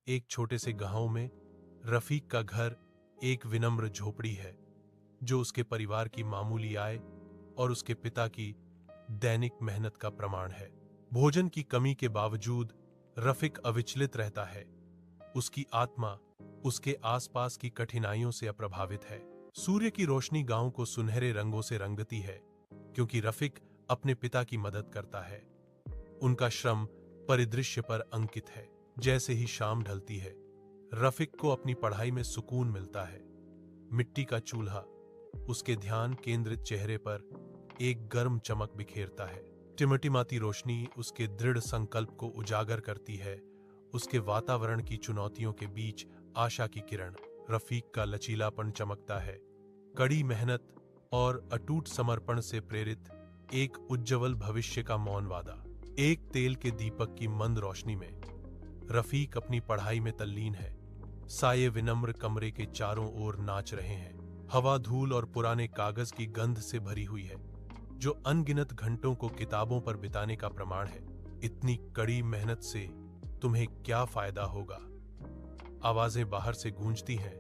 एक छोटे से गांव में रफीक का घर एक विनम्र झोपड़ी है जो उसके परिवार की मामूली आय और उसके पिता की दैनिक मेहनत का प्रमाण है। भोजन की कमी के बावजूद रफीक अविचलित रहता है। उसकी आत्मा उसके आसपास की कठिनाइयों से अप्रभावित है। सूर्य की रोशनी गांव को सुनहरे रंगों से रंगती है क्योंकि रफीक अपने पिता की मदद करता है। उनका श्रम परिदृश्य पर अंकित है। जैसे ही शाम ढलती है, रफीक को अपनी पढ़ाई में सुकून मिलता है। मिट्टी का चूल्हा उसके ध्यान केंद्रित चेहरे पर एक गर्म चमक बिखेरता है। टिमटिमाती रोशनी उसके दृढ़ संकल्प को उजागर करती है। उसके वातावरण की चुनौतियों के बीच आशा की किरण। रफीक का लचीलापन चमकता है। कड़ी मेहनत और अटूट समर्पण से प्रेरित एक उज्जवल भविष्य का मौन वादा। एक तेल के दीपक की मंद रोशनी में रफीक अपनी पढ़ाई में तल्लीन है। साये विनम्र कमरे के चारों ओर नाच रहे हैं। हवा धूल और पुराने कागज की गंध से भरी हुई है जो अनगिनत घंटों को किताबों पर बिताने का प्रमाण है। इतनी कड़ी मेहनत से तुम्हें क्या फायदा होगा? आवाजें बाहर से गूंजती हैं।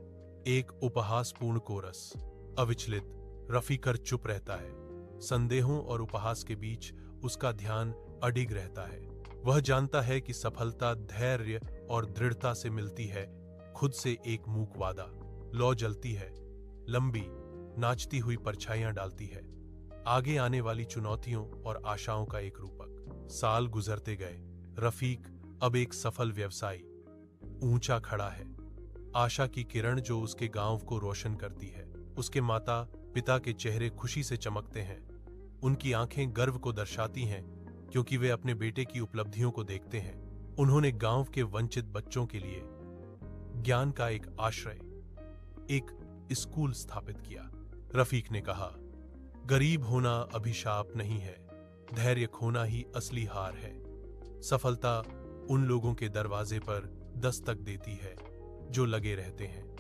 एक उपहासपूर्ण कोरस। अविचलित रफीक चुप रहता है। संदेहों और उपहास के बीच उसका ध्यान अडिग रहता है। वह जानता है कि सफलता धैर्य और दृढ़ता से मिलती है। खुद से एक मूक वादा। लौ जलती है, लंबी नाचती हुई परछाइयां डालती है। आगे आने वाली चुनौतियों और आशाओं का एक रूपक। साल गुजरते गए। रफीक अब एक सफल व्यवसायी ऊंचा खड़ा है। आशा की किरण जो उसके गांव को रोशन करती है। उसके माता पिता के चेहरे खुशी से चमकते हैं। उनकी आंखें गर्व को दर्शाती हैं क्योंकि वे अपने बेटे की उपलब्धियों को देखते हैं। उन्होंने गांव के वंचित बच्चों के लिए ज्ञान का एक आश्रय, एक स्कूल स्थापित किया। रफीक ने कहा, गरीब होना अभिशाप नहीं है, धैर्य खोना ही असली हार है। सफलता उन लोगों के दरवाजे पर दस्तक देती है जो लगे रहते हैं।